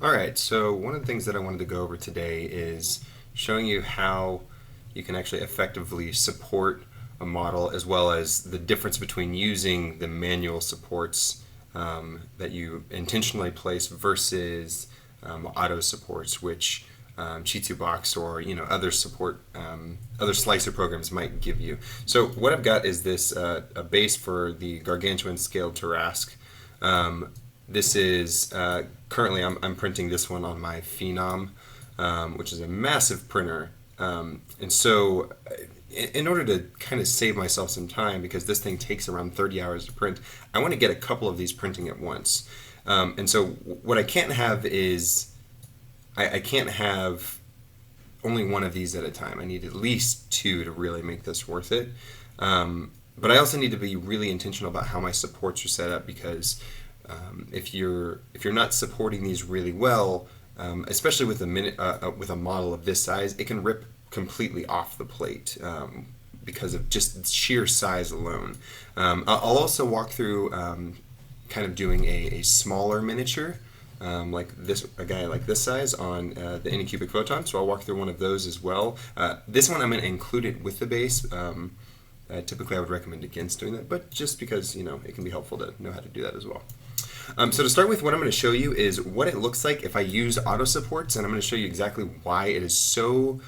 All right, so one of the things that I wanted to go over today is showing you how you can actually effectively support a model, as well as the difference between using the manual supports that you intentionally place versus auto supports, which ChituBox or other support other slicer programs might give you. So what I've got is this a base for the gargantuan scaled Tarrasque. This is currently I'm printing this one on my Phenom, which is a massive printer. And so in order to kind of save myself some time, because this thing takes around 30 hours to print, I want to get a couple of these printing at once. And so what I can't have is I can't have only one of these at a time. I need at least two to really make this worth it. But I also need to be really intentional about how my supports are set up, because if you're not supporting these really well, especially with with a model of this size, it can rip completely off the plate because of just sheer size alone. I'll also walk through kind of doing a smaller miniature. Like this, a guy like this size on the Anycubic Photon, so I'll walk through one of those as well. This one I'm going to include it with the base. Typically, I would recommend against doing that, but just because it can be helpful to know how to do that as well. So to start with, what I'm going to show you is what it looks like if I use auto supports, and I'm going to show you exactly why it is so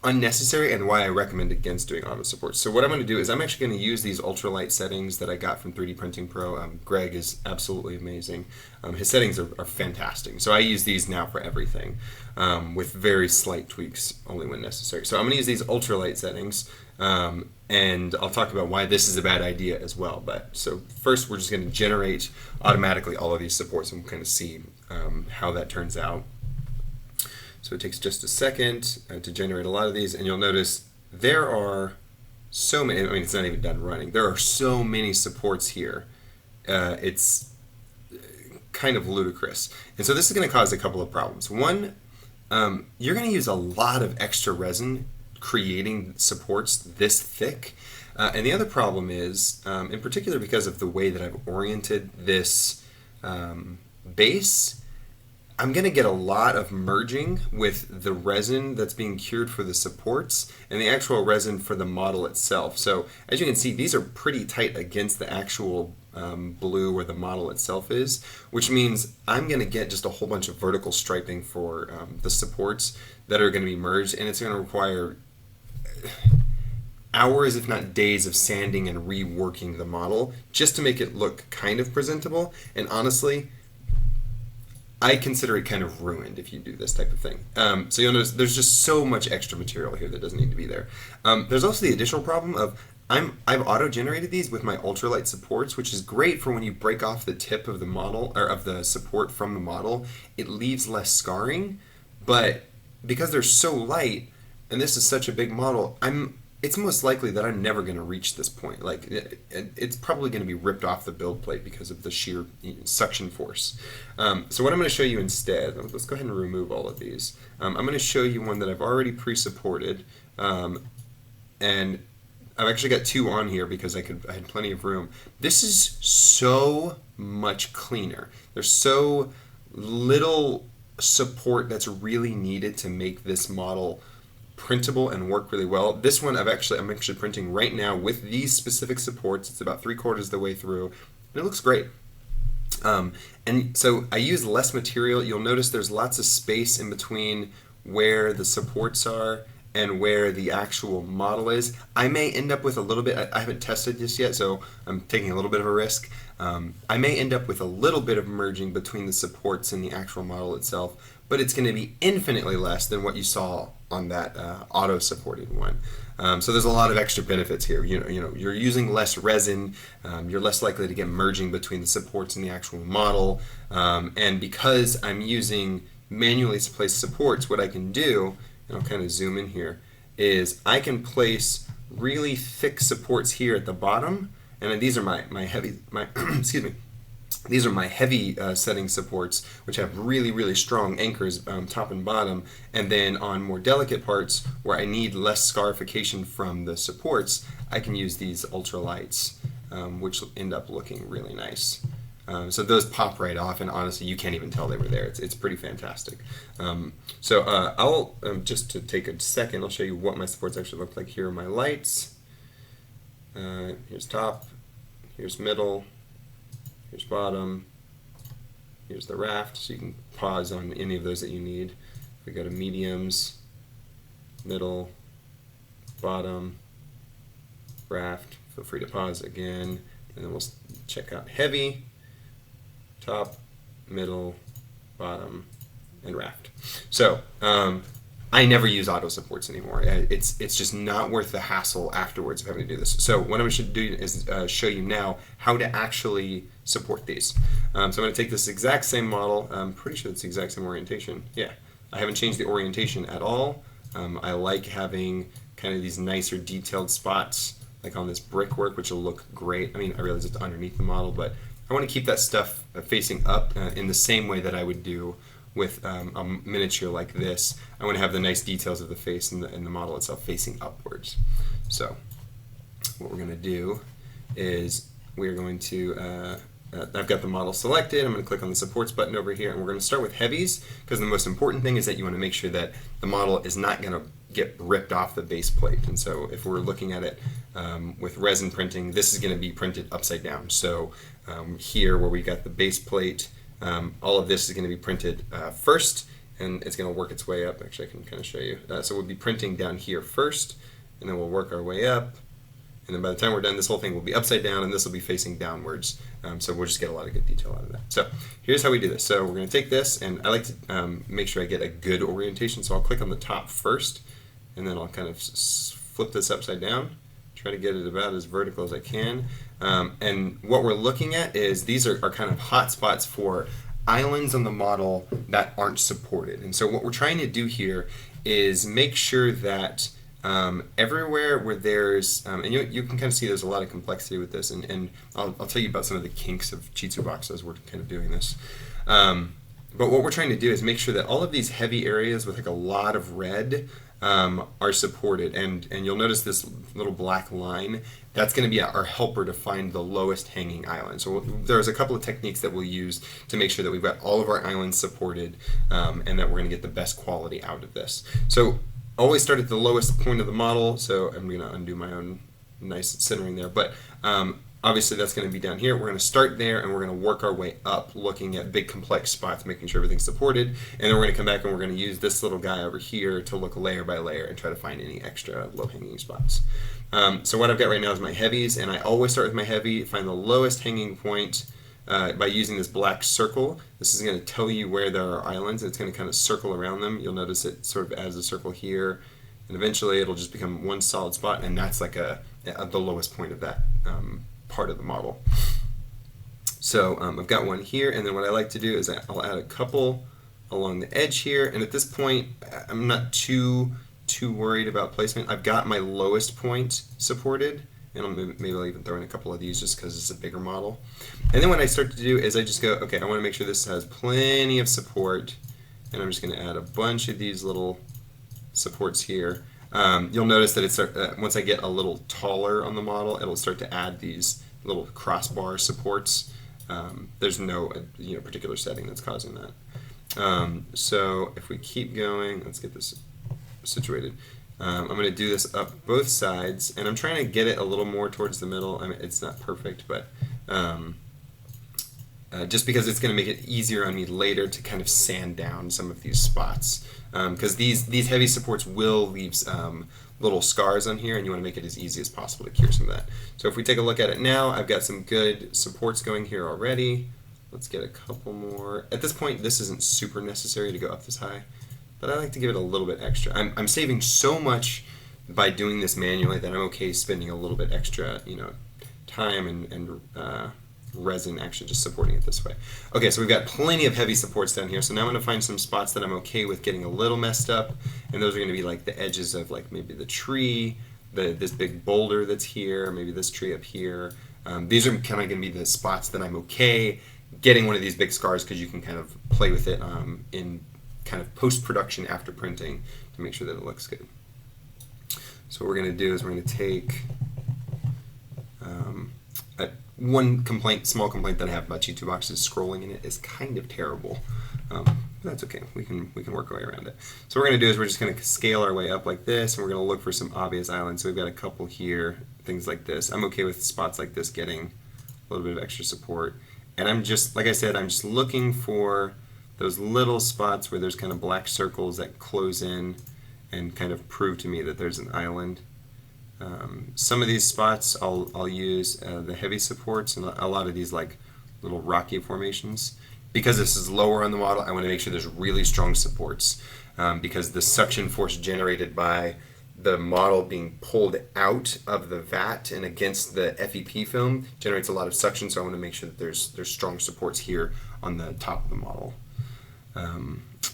unnecessary and why I recommend against doing auto supports. So what I'm going to do is I'm actually going to use these ultralight settings that I got from 3D Printing Pro. Greg is absolutely amazing. His settings are fantastic. So I use these now for everything with very slight tweaks only when necessary. So I'm going to use these ultralight settings and I'll talk about why this is a bad idea as well. But so first we're just going to generate automatically all of these supports and we'll kind of see how that turns out. So it takes just a second to generate a lot of these, and you'll notice there are so many. I mean, it's not even done running. There are so many supports here. It's kind of ludicrous. And so this is going to cause a couple of problems. One, you're going to use a lot of extra resin creating supports this thick. And the other problem is, in particular because of the way that I've oriented this base, I'm going to get a lot of merging with the resin that's being cured for the supports and the actual resin for the model itself. So as you can see, these are pretty tight against the actual blue where the model itself is, which means I'm going to get just a whole bunch of vertical striping for the supports that are going to be merged, and it's going to require hours, if not days, of sanding and reworking the model just to make it look kind of presentable. And honestly, I consider it kind of ruined if you do this type of thing. So you'll notice there's just so much extra material here that doesn't need to be there. There's also the additional problem of I've auto-generated these with my ultralight supports, which is great for when you break off the tip of the model or of the support from the model. It leaves less scarring, but because they're so light and this is such a big model, it's most likely that I'm never going to reach this point. Like it's probably going to be ripped off the build plate because of the sheer suction force. So what I'm going to show you instead, let's go ahead and remove all of these. I'm going to show you one that I've already pre-supported, and I've actually got two on here because I had plenty of room. This is so much cleaner. There's so little support that's really needed to make this model printable and work really well. This one I'm actually printing right now with these specific supports. It's about 3/4 of the way through, and it looks great. And so I use less material. You'll notice there's lots of space in between where the supports are and where the actual model is. I may end up with a little bit, I haven't tested this yet, so I'm taking a little bit of a risk. I may end up with a little bit of merging between the supports and the actual model itself, but it's going to be infinitely less than what you saw on that auto-supported one. So there's a lot of extra benefits here. You're using less resin, you're less likely to get merging between the supports and the actual model, and because I'm using manually placed supports, what I can do, and I'll kind of zoom in here, is I can place really thick supports here at the bottom, and these are my heavy excuse me. These are my heavy setting supports, which have really, really strong anchors top and bottom. And then on more delicate parts where I need less scarification from the supports, I can use these ultralights, which end up looking really nice. So those pop right off, and honestly, you can't even tell they were there. It's pretty fantastic. I'll just to take a second, I'll show you what my supports actually look like. Here are my lights. Here's top, here's middle, here's bottom, here's the raft. So you can pause on any of those that you need. We go to mediums, middle, bottom, raft. Feel free to pause again, and then we'll check out heavy, top, middle, bottom, and raft. So I never use auto supports anymore. It's just not worth the hassle afterwards of having to do this. So what I'm going to do is show you now how to actually support these. So I'm going to take this exact same model. I'm pretty sure it's the exact same orientation. Yeah, I haven't changed the orientation at all. I like having kind of these nicer detailed spots like on this brickwork, which will look great. I mean, I realize it's underneath the model, but I want to keep that stuff facing up in the same way that I would do with a miniature like this. I want to have the nice details of the face and the model itself facing upwards. So what we're going to do is we're going to, I've got the model selected. I'm going to click on the supports button over here, and we're going to start with heavies, because the most important thing is that you want to make sure that the model is not going to get ripped off the base plate. And so if we're looking at it with resin printing, this is going to be printed upside down. So here where we got the base plate, all of this is going to be printed first, and it's going to work its way up. Actually, I can kind of show you. So we'll be printing down here first, and then we'll work our way up. And then by the time we're done, this whole thing will be upside down, and this will be facing downwards. So we'll just get a lot of good detail out of that. So here's how we do this. So we're going to take this, and I like to make sure I get a good orientation. So I'll click on the top first, and then I'll kind of flip this upside down. Try to get it about as vertical as I can. And what we're looking at is these are kind of hot spots for islands on the model that aren't supported. And so what we're trying to do here is make sure that everywhere where there's, and you can kind of see there's a lot of complexity with this, and I'll tell you about some of the kinks of ChituBox as we're kind of doing this. But what we're trying to do is make sure that all of these heavy areas with like a lot of red are supported, and you'll notice this little black line. That's going to be our helper to find the lowest hanging island. So there's a couple of techniques that we'll use to make sure that we've got all of our islands supported, and that we're going to get the best quality out of this. So always start at the lowest point of the model. So I'm going to undo my own nice centering there, but obviously that's going to be down here. We're going to start there, and we're going to work our way up, looking at big complex spots, making sure everything's supported, and then we're going to come back and we're going to use this little guy over here to look layer by layer and try to find any extra low-hanging spots. So what I've got right now is my heavies, and I always start with my heavy, find the lowest hanging point by using this black circle. This is going to tell you where there are islands, and it's going to kind of circle around them. You'll notice it sort of adds a circle here, and eventually it'll just become one solid spot, and that's like the lowest point of that part of the model. So I've got one here, and then what I like to do is I'll add a couple along the edge here, and at this point I'm not too worried about placement. I've got my lowest point supported, and maybe I'll even throw in a couple of these just because it's a bigger model. And then what I start to do is I just go, okay, I want to make sure this has plenty of support, and I'm just going to add a bunch of these little supports here. You'll notice that it's once I get a little taller on the model, it'll start to add these little crossbar supports. There's no particular setting that's causing that. So if we keep going, let's get this situated. I'm going to do this up both sides, and I'm trying to get it a little more towards the middle. I mean, it's not perfect, but just because it's going to make it easier on me later to kind of sand down some of these spots. Because these heavy supports will leave little scars on here, and you want to make it as easy as possible to cure some of that. So if we take a look at it now, I've got some good supports going here already. Let's get a couple more. At this point, this isn't super necessary to go up this high, but I like to give it a little bit extra. I'm saving so much by doing this manually that I'm okay spending a little bit extra, time and resin actually just supporting it this way. Okay, so we've got plenty of heavy supports down here, so now I'm going to find some spots that I'm okay with getting a little messed up, and those are going to be like the edges of like maybe the tree, this big boulder that's here, maybe this tree up here. These are kind of going to be the spots that I'm okay getting one of these big scars, because you can kind of play with it in kind of post-production after printing to make sure that it looks good. So what we're going to do is we're going to take one complaint, small complaint that I have about ChituBox is scrolling in it is kind of terrible. But that's okay. We can work our way around it. So what we're going to do is we're just going to scale our way up like this, and we're going to look for some obvious islands. So we've got a couple here, things like this. I'm okay with spots like this getting a little bit of extra support. And I'm just, like I said, I'm just looking for those little spots where there's kind of black circles that close in and kind of prove to me that there's an island. Some of these spots I'll use the heavy supports, and a lot of these like little rocky formations. Because this is lower on the model, I want to make sure there's really strong supports, because the suction force generated by the model being pulled out of the vat and against the FEP film generates a lot of suction, so I want to make sure that there's strong supports here on the top of the model.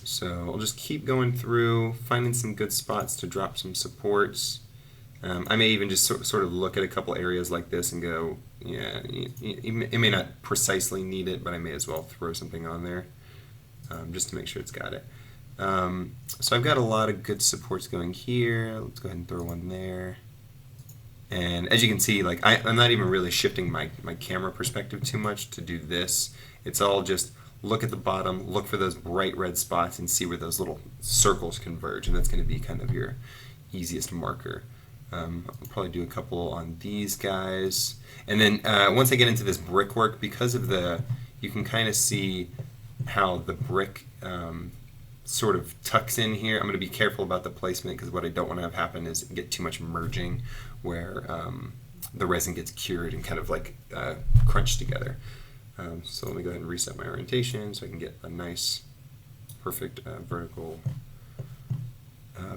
So I'll just keep going through, finding some good spots to drop some supports. I may even just sort of look at a couple areas like this and go, yeah, it may not precisely need it, but I may as well throw something on there just to make sure it's got it. So I've got a lot of good supports going here. Let's go ahead and throw one there. And as you can see, like I'm not even really shifting my camera perspective too much to do this. It's all just look at the bottom, look for those bright red spots, and see where those little circles converge, and that's going to be kind of your easiest marker. I'll probably do a couple on these guys. And then once I get into this brickwork, because of you can kind of see how the brick sort of tucks in here. I'm going to be careful about the placement, because what I don't want to have happen is get too much merging where the resin gets cured and kind of like crunched together. So let me go ahead and reset my orientation so I can get a nice, perfect vertical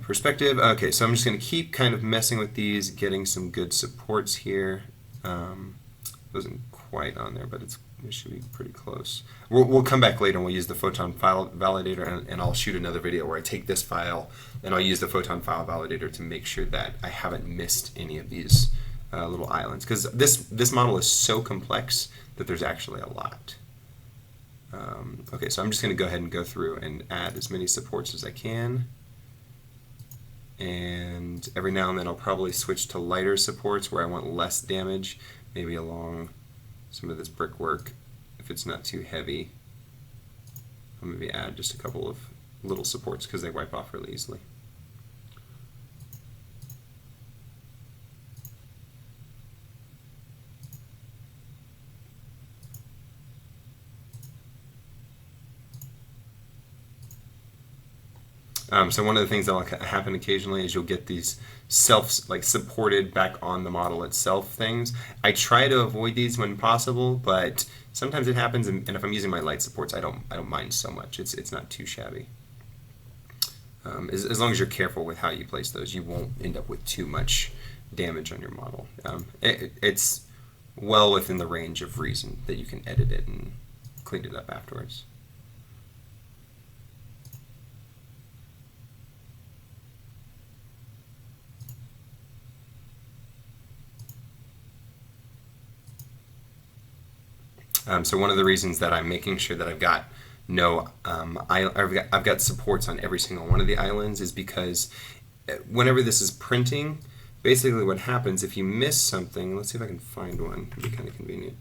perspective. Okay, so I'm just going to keep kind of messing with these, getting some good supports here. Wasn't quite on there, but it should be pretty close. We'll come back later and we'll use the photon file validator, and I'll shoot another video where I take this file and I'll use the photon file validator to make sure that I haven't missed any of these little islands, because this model is so complex that there's actually a lot. Okay, so I'm just going to go ahead and go through and add as many supports as I can. And every now and then I'll probably switch to lighter supports where I want less damage, maybe along some of this brickwork if it's not too heavy. I'll maybe add just a couple of little supports because they wipe off really easily. So one of the things that will happen occasionally is you'll get these supported back on the model itself things. I try to avoid these when possible, but sometimes it happens, and if I'm using my light supports, I don't mind so much. It's not too shabby. As long as you're careful with how you place those, you won't end up with too much damage on your model. It's well within the range of reason that you can edit it and clean it up afterwards. So one of the reasons that I'm making sure that I've got I've got supports on every single one of the islands is because whenever this is printing, basically what happens if you miss something, let's see if I can find one, it'd be kind of convenient.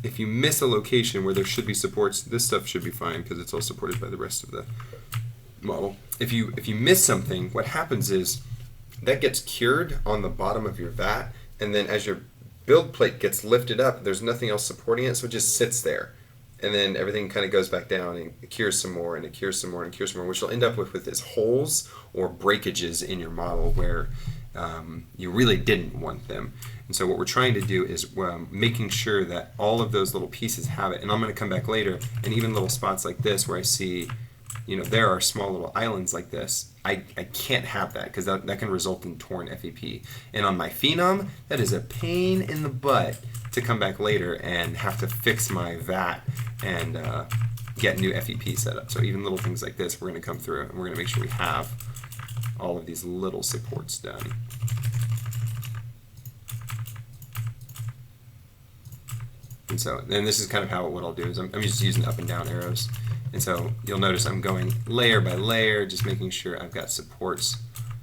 If you miss a location where there should be supports, this stuff should be fine because it's all supported by the rest of the model. If you miss something, what happens is that gets cured on the bottom of your vat, and then as your build plate gets lifted up, there's nothing else supporting it, so it just sits there. And then everything kind of goes back down and it cures some more, and it cures some more, and it cures some more, which you'll end up with is holes or breakages in your model where you really didn't want them. And so what we're trying to do is making sure that all of those little pieces have it. And I'm going to come back later, and even little spots like this where I see, there are small little islands like this. I can't have that because that can result in torn FEP. And on my Phenom, that is a pain in the butt to come back later and have to fix my vat and get new FEP set up. So even little things like this, we're going to come through and we're going to make sure we have all of these little supports done. And so, and this is kind of what I'll do is I'm just using up and down arrows. And so you'll notice I'm going layer by layer, just making sure I've got supports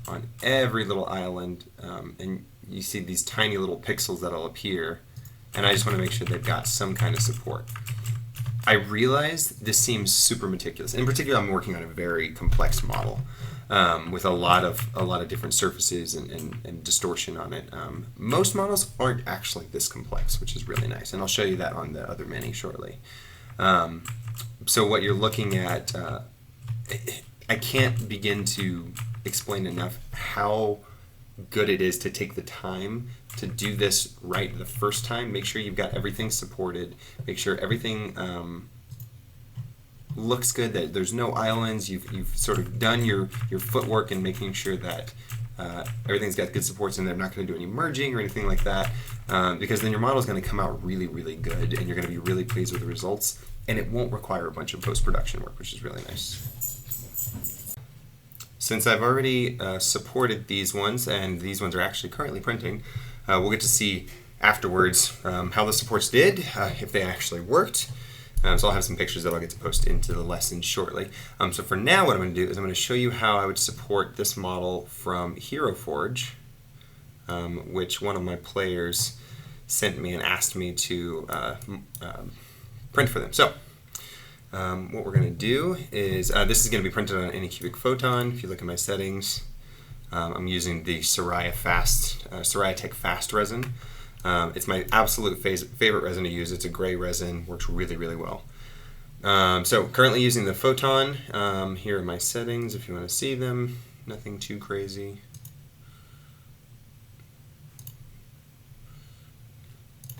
on every little island. And you see these tiny little pixels that'll appear, and I just want to make sure they've got some kind of support. I realize this seems super meticulous. In particular, I'm working on a very complex model with a lot of different surfaces and distortion on it. Most models aren't actually this complex, which is really nice, and I'll show you that on the other Mini shortly. So what you're looking at, I can't begin to explain enough how good it is to take the time to do this right the first time. Make sure you've got everything supported. Make sure everything looks good, that there's no islands. You've sort of done your footwork in making sure that everything's got good supports and they're not going to do any merging or anything like that, because then your model is going to come out really, really good and you're going to be really pleased with the results, and it won't require a bunch of post-production work, which is really nice. Since I've already supported these ones, and these ones are actually currently printing, we'll get to see afterwards how the supports did, if they actually worked. So I'll have some pictures that I'll get to post into the lesson shortly. So for now, what I'm going to do is I'm going to show you how I would support this model from Hero Forge, which one of my players sent me and asked me to print for them. So what we're going to do is, this is going to be printed on any cubic photon. If you look at my settings, I'm using the Soraya Tech Fast resin. It's my absolute favorite resin to use. It's a gray resin, works really, really well. So currently using the photon. Here are my settings if you want to see them. Nothing too crazy.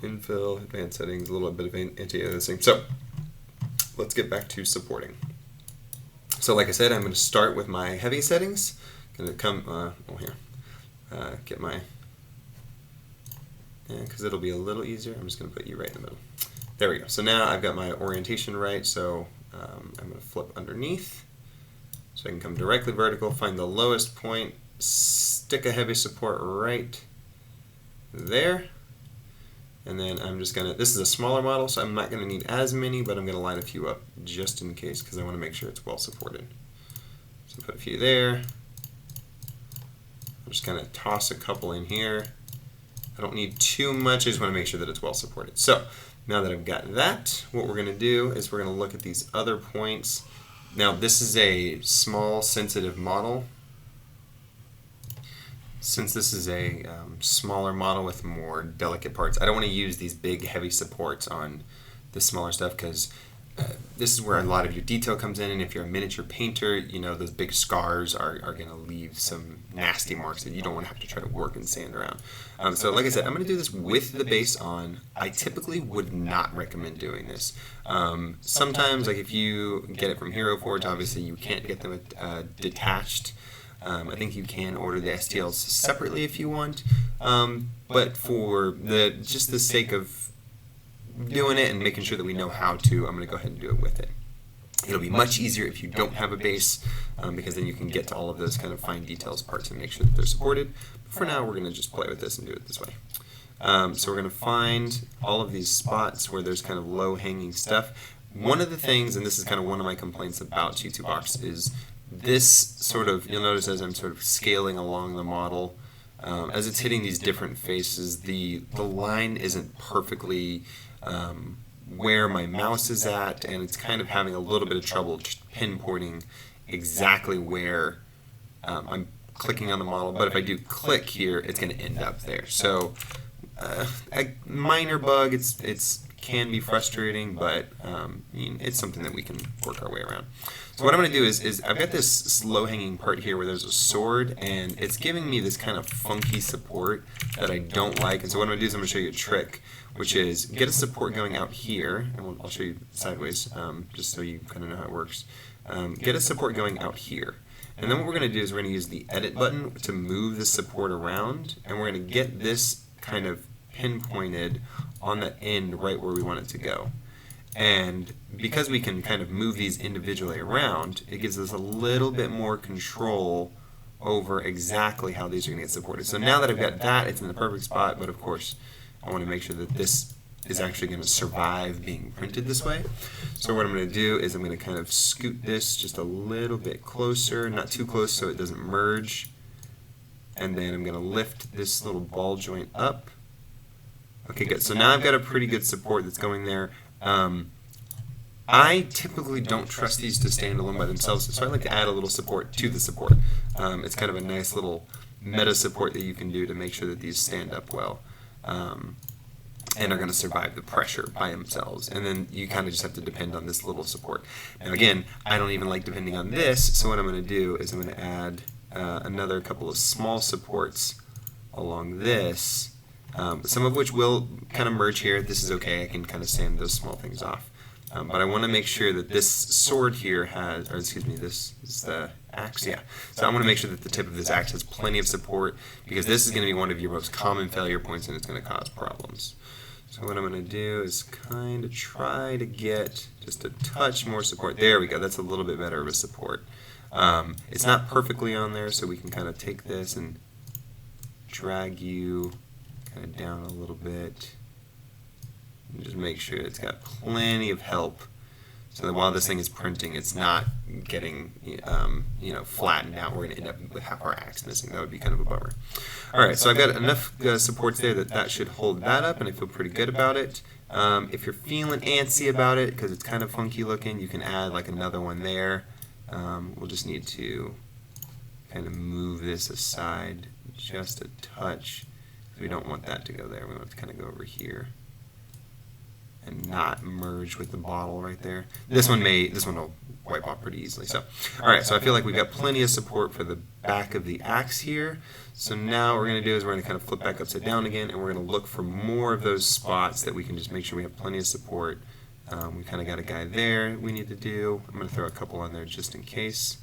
Infill, advanced settings, a little bit of anti-aliasing. So let's get back to supporting. So like I said, I'm going to start with my heavy settings. Going to come, get my, because it'll be a little easier, I'm just going to put you right in the middle. There we go. So now I've got my orientation right, so I'm going to flip underneath so I can come directly vertical, find the lowest point, stick a heavy support right there, and then I'm just going to, this is a smaller model, so I'm not going to need as many, but I'm going to line a few up just in case because I want to make sure it's well supported. So put a few there. I'm just going to toss a couple in here. I don't need too much, I just want to make sure that it's well supported. So now that I've got that, what we're going to do is we're going to look at these other points. Now this is a small sensitive model. Since this is a smaller model with more delicate parts, I don't want to use these big heavy supports on the smaller stuff because this is where a lot of your detail comes in, and if you're a miniature painter, you know those big scars are going to leave some nasty marks that you don't want to have to try to work and sand around. So like I said, I'm going to do this with the base on. I typically would not recommend doing this. Sometimes, like if you get it from Hero Forge, obviously you can't get them detached. I think you can order the STLs separately if you want, but for just the sake of doing it and making sure that we know how to, I'm going to go ahead and do it with it. It'll be much easier if you don't have a base, because then you can get to all of those kind of fine details parts and make sure that they're supported. But for now, we're going to just play with this and do it this way. So we're going to find all of these spots where there's kind of low-hanging stuff. One of the things, and this is kind of one of my complaints about ChituBox, is this sort of, you'll notice as I'm sort of scaling along the model, as it's hitting these different faces, the line isn't perfectly where my mouse is at, and it's kind of having a little bit of trouble pinpointing exactly where I'm clicking on the model. But if I do click here, it's going to end up there. So a minor bug. It's can be frustrating, but it's something that we can work our way around. So what I'm going to do is I've got this low-hanging part here where there's a sword, and it's giving me this kind of funky support that I don't like. And so what I'm going to do is I'm going to show you a trick, which is get a support going out here, and I'll show you sideways just so you kind of know how it works. Get a support going out here. And then what we're going to do is we're going to use the edit button to move the support around, and we're going to get this kind of pinpointed on the end right where we want it to go. And because we can kind of move these individually around, it gives us a little bit more control over exactly how these are going to get supported. So now that I've got that, it's in the perfect spot, but of course I want to make sure that this is actually going to survive being printed this way. So what I'm going to do is I'm going to kind of scoot this just a little bit closer, not too close so it doesn't merge. and then I'm going to lift this little ball joint up. Okay, good. So now I've got a pretty good support that's going there. I typically don't trust these to stand alone by themselves, so I like to add a little support to the support. It's kind of a nice little meta support that you can do to make sure that these stand up well. And are going to survive the pressure by themselves. And then you kind of just have to depend on this little support. Now again, I don't even like depending on this, so what I'm going to do is I'm going to add another couple of small supports along this, some of which will kind of merge here. This is okay, I can kind of sand those small things off. But I want to make sure that this sword here has, or excuse me, this is the axe, yeah. So I want to make sure that the tip of this axe has plenty of support, because this is going to be one of your most common failure points and it's going to cause problems. So what I'm going to do is kind of try to get just a touch more support. There we go, that's a little bit better of a support. It's not perfectly on there, so we can kind of take this and drag you kind of down a little bit. And just make sure it's got plenty of help, so that while this thing is printing, it's not getting flattened out. We're going to end up with half our axe missing. That would be kind of a bummer. Alright, so I've got enough supports there that should hold that up, and I feel pretty good about it. If you're feeling antsy about it, because it's kind of funky looking, you can add like another one there. We'll just need to kind of move this aside just a touch. We don't want that to go there. We want it to kind of go over here and not merge with the bottle right there. This one will wipe off pretty easily. So, all right. So I feel like we've got plenty of support for the back of the axe here. So now what we're going to do is we're going to kind of flip back upside down again, and we're going to look for more of those spots that we can just make sure we have plenty of support. We kind of got a guy there we need to do. I'm going to throw a couple on there just in case.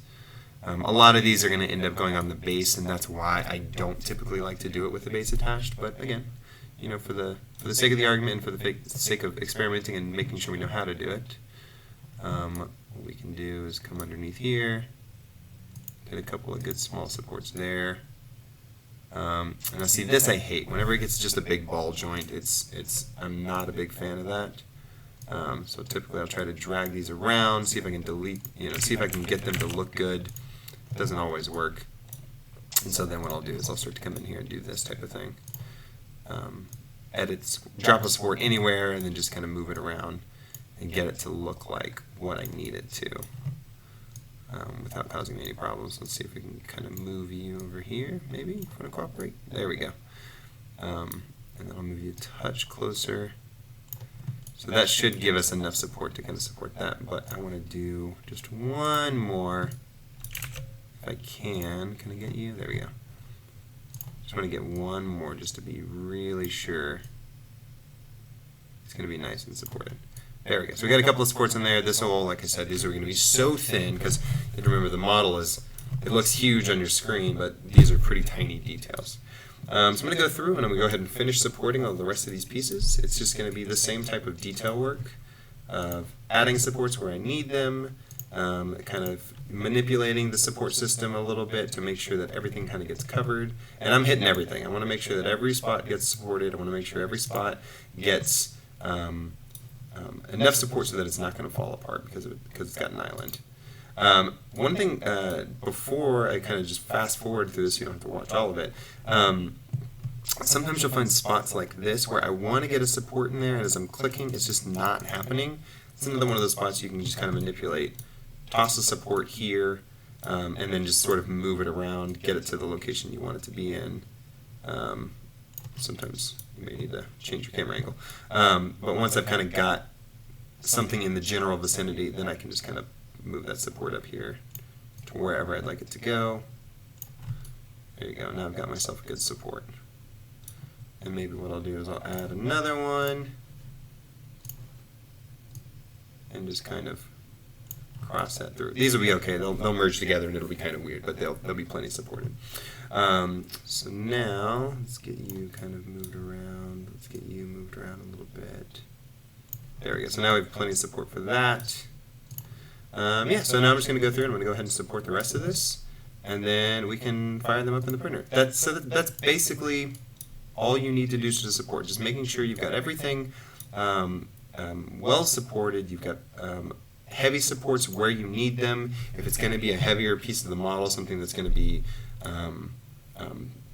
A lot of these are going to end up going on the base, and that's why I don't typically like to do it with the base attached. But again, for the sake of the argument and for the sake of experimenting and making sure we know how to do it, what we can do is come underneath here, get a couple of good small supports there. And now see, this I hate. Whenever it gets just a big ball joint, I'm not a big fan of that. So typically I'll try to drag these around, see if I can see if I can get them to look good. It doesn't always work. And so then what I'll do is I'll start to come in here and do this type of thing. Edit, drop a support anywhere, and then just kind of move it around and get it to look like what I need it to, without causing any problems. Let's see if we can kind of move you over here, maybe, if you want to cooperate. There we go. And then I'll move you a touch closer. So that should give us enough support to kind of support that, but I want to do just one more, if I can. Can I get you? There we go. Just want to get one more just to be really sure it's going to be nice and supported. There we go. So we got a couple of supports in there. This will, like I said, these are going to be so thin, because you have to remember the model it looks huge on your screen, but these are pretty tiny details. So I'm going to go through and I'm going to go ahead and finish supporting all the rest of these pieces. It's just going to be the same type of detail work of adding supports where I need them, kind of manipulating the support system a little bit to make sure that everything kind of gets covered. And I'm hitting everything. I want to make sure that every spot gets supported. I want to make sure every spot gets enough support so that it's not going to fall apart because it's got an island. One thing before I kind of just fast forward through this, you don't have to watch all of it. Sometimes you'll find spots like this where I want to get a support in there, and as I'm clicking, it's just not happening. It's another one of those spots you can just kind of manipulate. Toss the support here, and then just sort of move it around, get it to the location you want it to be in. Sometimes you may need to change your camera angle. But once I've kind of got something in the general vicinity, then I can just kind of move that support up here to wherever I'd like it to go. There you go. Now I've got myself a good support. And maybe what I'll do is I'll add another one and just kind of cross that through. These will be okay. They'll merge together and it'll be kind of weird, but they'll be plenty supported. So now let's get you kind of moved around. Let's get you moved around a little bit. There we go. So now we have plenty of support for that. Yeah, so now I'm just going to go through and I'm going to go ahead and support the rest of this, and then we can fire them up in the printer. That's basically all you need to do to support. Just making sure you've got everything well supported. You've got heavy supports where you need them. If it's going to be a heavier piece of the model, something that's going to be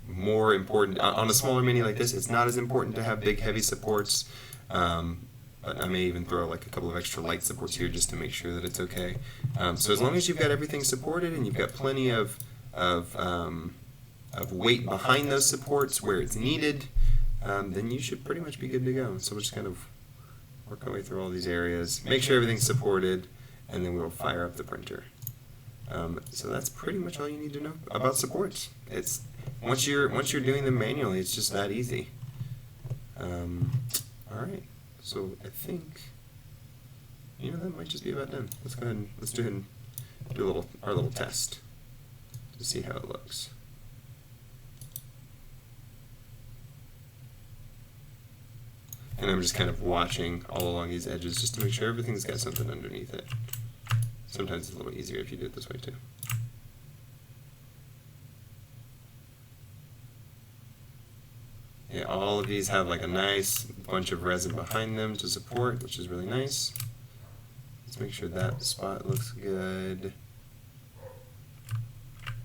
more important on a smaller mini like this. It's not as important to have big heavy supports, but I may even throw like a couple of extra light supports here just to make sure that it's okay. So as long as you've got everything supported and you've got plenty of weight behind those supports where it's needed, then you should pretty much be good to go. So we'll just kind of work our way through all these areas, make sure everything's supported, and then we'll fire up the printer. So that's pretty much all you need to know about supports. It's once you're doing them manually, it's just that easy. All right, so I think that might just be about done. Let's go ahead and do our little test to see how it looks. And I'm just kind of watching all along these edges just to make sure everything's got something underneath it. Sometimes it's a little easier if you do it this way too. Yeah, all of these have like a nice bunch of resin behind them to support, which is really nice. Let's make sure that spot looks good.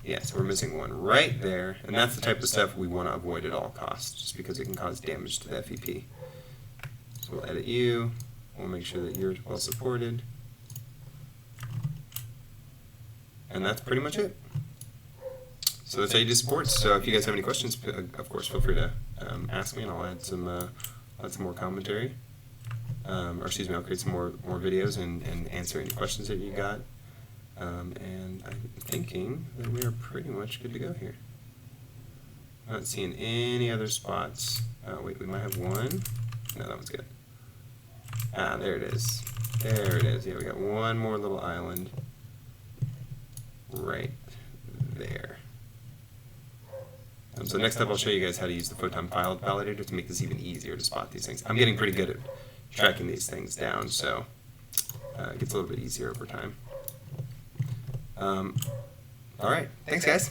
Yeah, so we're missing one right there, and that's the type of stuff we want to avoid at all costs, just because it can cause damage to the FEP. So we'll edit you, we'll make sure that you're well supported. And that's pretty much it. So that's how you do supports. So if you guys have any questions, of course, feel free to ask me, and I'll add some more commentary. Or excuse me, I'll create some more videos and answer any questions that you got. And I'm thinking that we are pretty much good to go here. I'm not seeing any other spots. Wait, we might have one. No, that one's good. Ah, there it is. There it is. Yeah, we got one more little island right there. So next up I'll show you guys how to use the photon file validator to make this even easier to spot these things. I'm getting pretty good at tracking these things down, so it gets a little bit easier over time. All right, thanks guys.